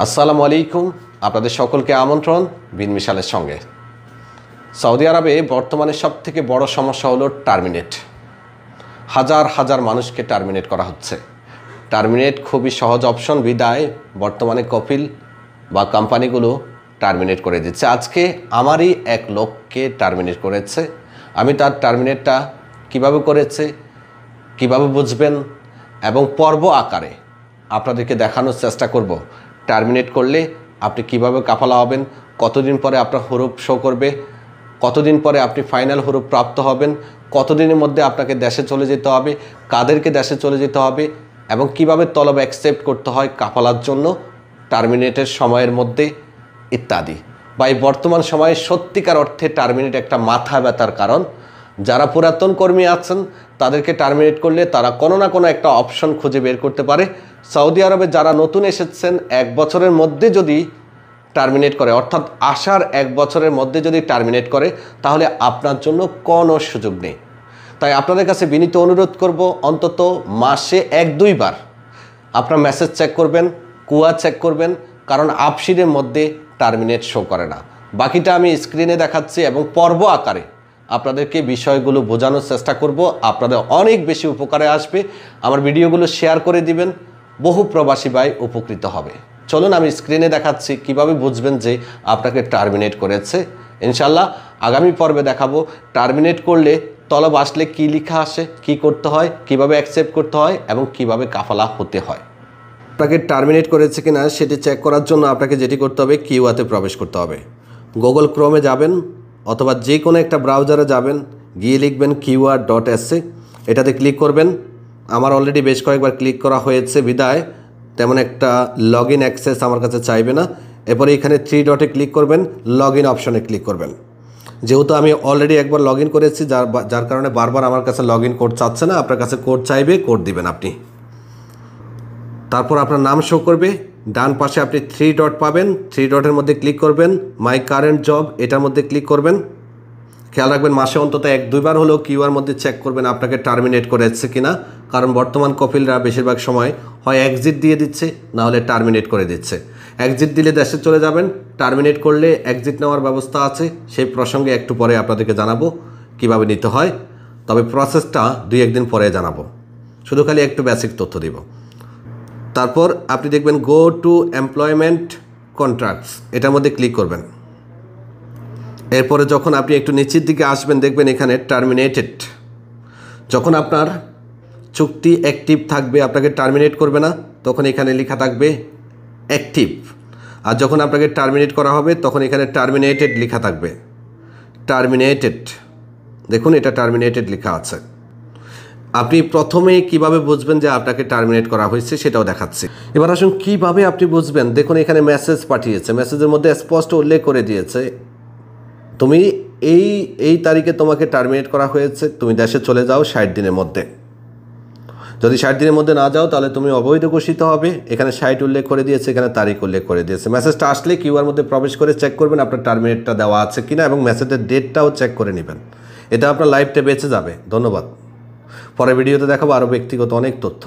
আসসালামু আলাইকুম। আপনাদের সকলকে আমন্ত্রণ বিন মিশালের সঙ্গে। সৌদি আরবে বর্তমানে সবথেকে বড় সমস্যা হলো টার্মিনেট। হাজার হাজার মানুষকে টার্মিনেট করা হচ্ছে। টার্মিনেট খুবই সহজ অপশন বিদায় বর্তমানে কপিল বা কোম্পানিগুলো টার্মিনেট করে দিচ্ছে। আজকে আমারই এক লোককে টার্মিনেট করেছে। আমি তার টার্মিনেটটা কিভাবে করেছে, কিভাবে বুঝবেন এবং পর্ব আকারে আপনাদেরকে দেখানোর চেষ্টা করব। টার্মিনেট করলে আপনি কিভাবে কাফালা হবেন, কতদিন পরে আপনার হরুপ শো করবে, কতদিন পরে আপনি ফাইনাল হরুপ প্রাপ্ত হবেন, কতদিনের মধ্যে আপনাকে দেশে চলে যেতে হবে, কাদেরকে দেশে চলে যেতে হবে এবং কিভাবে তলব অ্যাকসেপ্ট করতে হয় কাফালার জন্য টার্মিনেটের সময়ের মধ্যে ইত্যাদি। বা এই বর্তমান সময়ে সত্যিকার অর্থে টার্মিনেট একটা মাথা ব্যথার কারণ। যারা পুরাতন কর্মী আছেন তাদেরকে টার্মিনেট করলে তারা কোনো না কোনো একটা অপশন খুঁজে বের করতে পারে। সৌদি আরবে যারা নতুন এসেছেন 1 বছরের মধ্যে যদি টার্মিনেট করে, অর্থাৎ আসার 1 বছরের মধ্যে যদি টার্মিনেট করে, তাহলে আপনার জন্য কোনো সুযোগ নেই। তাই আপনাদের কাছে বিনীত অনুরোধ করব, অন্তত মাসে 1-2 বার আপনার মেসেজ চেক করবেন, কুয়া চেক করবেন, কারণ আপশিটের মধ্যে টার্মিনেট শো করে না। বাকিটা আমি স্ক্রিনে দেখাচ্ছি এবং পর্ব আকারে আপনাদেরকে বিষয়গুলো বোঝানোর চেষ্টা করব। আপনাদের অনেক বেশি উপকারে আসবে। আমার ভিডিওগুলো শেয়ার করে দিবেন, বহু প্রবাসী ভাই উপকৃত হবে। চলুন আমি স্ক্রিনে দেখাচ্ছি কিভাবে বুঝবেন যে আপনাকে টার্মিনেট করেছে। ইনশাল্লাহ আগামী পর্বে দেখাবো টার্মিনেট করলে তলব আসলে কি লেখা আসে, কি করতে হয়, কিভাবে অ্যাকসেপ্ট করতে হয় এবং কিভাবে কাফালা হতে হয়। আপনাকে টার্মিনেট করেছে কিনা সেটি চেক করার জন্য আপনাকে যেটি করতে হবে, কিউআতে প্রবেশ করতে হবে। গুগল ক্রোমে যাবেন অথবা যে কোনো একটা ব্রাউজারে যাবেন, গিয়ে লিখবেন QR.sa, এটাতে ক্লিক করবেন। আমার অলরেডি বেশ কয়েকবার ক্লিক করা হয়েছে বিদায় তেমন একটা লগ ইন অ্যাক্সেস আমার কাছে চাইবে না। এরপরে এখানে 3 ডটে ক্লিক করবেন, লগ ইন অপশনে ক্লিক করবেন। যেহেতু আমি অলরেডি একবার লগ ইন করেছি, যার কারণে বারবার আমার কাছে লগ ইন কোড চাচ্ছে না। আপনার কাছে কোড চাইবে, কোড দিবেন আপনি। তারপর আপনার নাম শো করবে, ডান পাশে আপনি 3 ডট পাবেন। 3 ডটের মধ্যে ক্লিক করবেন, মাই কারেন্ট জব এটার মধ্যে ক্লিক করবেন। খেয়াল রাখবেন মাসে অন্তত 1-2 বার হলেও কিউআর মধ্যে চেক করবেন আপনাকে টার্মিনেট করেছে কিনা, কারণ বর্তমান কপিলরা বেশিরভাগ সময় হয় এক্সিট দিয়ে দিচ্ছে, না হলে টার্মিনেট করে দিচ্ছে। এক্সিট দিলে দেশে চলে যাবেন, টার্মিনেট করলে এক্সিট নেওয়ার ব্যবস্থা আছে। সেই প্রসঙ্গে একটু পরে আপনাদেরকে জানাবো কিভাবে নিতে হয়, তবে প্রসেসটা 2-1 দিন পরে জানাবো, শুধু খালি একটু বেসিক তথ্য দিব। তারপর আপনি দেখবেন গো টু এমপ্লয়মেন্ট কন্ট্রাক্টস, এটার মধ্যে ক্লিক করবেন। এরপরে যখন আপনি একটু নিচের দিকে আসবেন দেখবেন এখানে টার্মিনেটেড। যখন আপনার চুক্তি অ্যাক্টিভ থাকবে, আপনাকে টার্মিনেট করবে না, তখন এখানে লেখা থাকবে অ্যাক্টিভ। আর যখন আপনাকে টার্মিনেট করা হবে তখন এখানে টার্মিনেটেড লেখা থাকবে। টার্মিনেটেড, দেখুন এটা টার্মিনেটেড লেখা আছে। আপনি প্রথমে কিভাবে বুঝবেন যে আপনাকে টার্মিনেট করা হয়েছে সেটাও দেখাচ্ছি। এবার আসুন কিভাবে আপনি বুঝবেন। দেখুন এখানে মেসেজ পাঠিয়েছে, মেসেজের মধ্যে স্পষ্ট উল্লেখ করে দিয়েছে তুমি এই তারিখে তোমাকে টার্মিনেট করা হয়েছে, তুমি দেশে চলে যাও 60 দিনের মধ্যে। যদি 60 দিনের মধ্যে না যাও তাহলে তুমি অবৈধ ঘোষিত হবে। এখানে 60 উল্লেখ করে দিয়েছে, এখানে তারিখ উল্লেখ করে দিয়েছে। মেসেজটা আসলে কিউআর মধ্যে প্রবেশ করে চেক করবেন আপনার টার্মিনেটটা দেওয়া আছে কিনা এবং মেসেজের ডেটটাও চেক করে নেবেন। এটা আপনার লাইফটা বেঁচে যাবে। ধন্যবাদ। পরের ভিডিওতে দেখাবো আরও ব্যক্তিগত অনেক তথ্য।